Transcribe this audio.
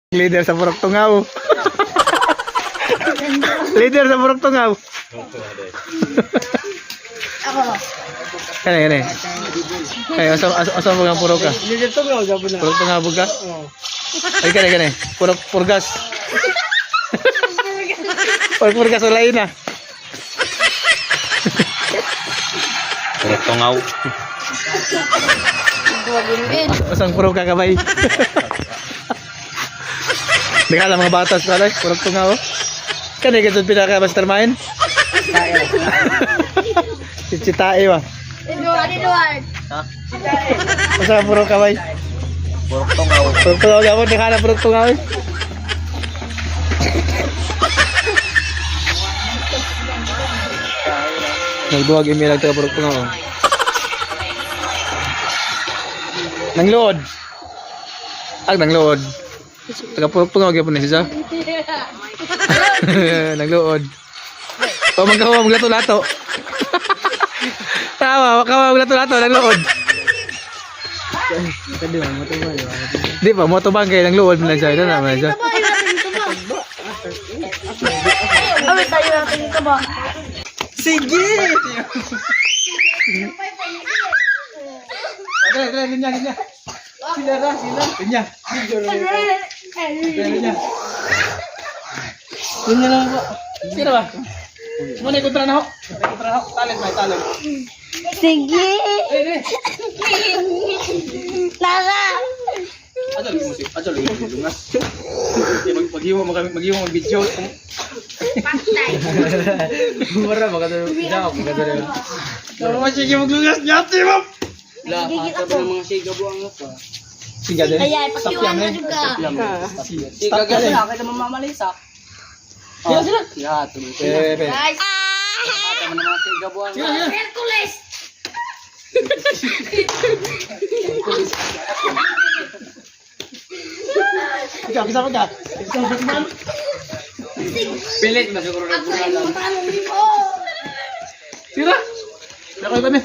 Leader sa Purok Tungaw. Leader sa Purok Tungaw. Ako. Kani. Ay, asa mo ang purok ka? Leader Tungaw, gabo na. Purok Tungaw ka? Oo. Ay, kani. Purgas. Purgas ulay na. Purok Tungaw. Asang purok ka kabay? Bigala mga batas pala, Purok Tungaw. Kani ka pinaka mastermind? Si Tae wa. Edward. Ha? Asa purok kabay? Purok Tungaw. Purok Tungaw gawon bigala Purok Tungaw. Nagduwag email ang taga Purok Tungaw. Nanglood. Nanglood. Taga Purok Tungaw gyapon ni siya. Naglood. Pamangkawa maglato-lato. Tawa, wakawa maglato-lato naglood. Di pa mo to bangkay naglood man siya, na man siya. Awit tayo natin ito ba? Sige. Dale, ganyan. Sila. Ganyan. Ganyan. Ganyan lang po. Sino ba? Muna kontra na ho. Talent. Sige. Lara. Adol lungas. Maghiwa mag-video. Patay. Mura magado. Kalau masih maglungas nyati, Ma'am. Gigit ako. Mga siga buang ako. Siga din. Kaya pakiwan mo juga. Siga kasi na kita mamamalisa. Sila. Ya, tuloy. Guys. Tama na mga siga buang. Hercules. Ikaw, kasama ka. Pilit, masiguro na Ako ay matalong mo. Sira. Nakoy kami.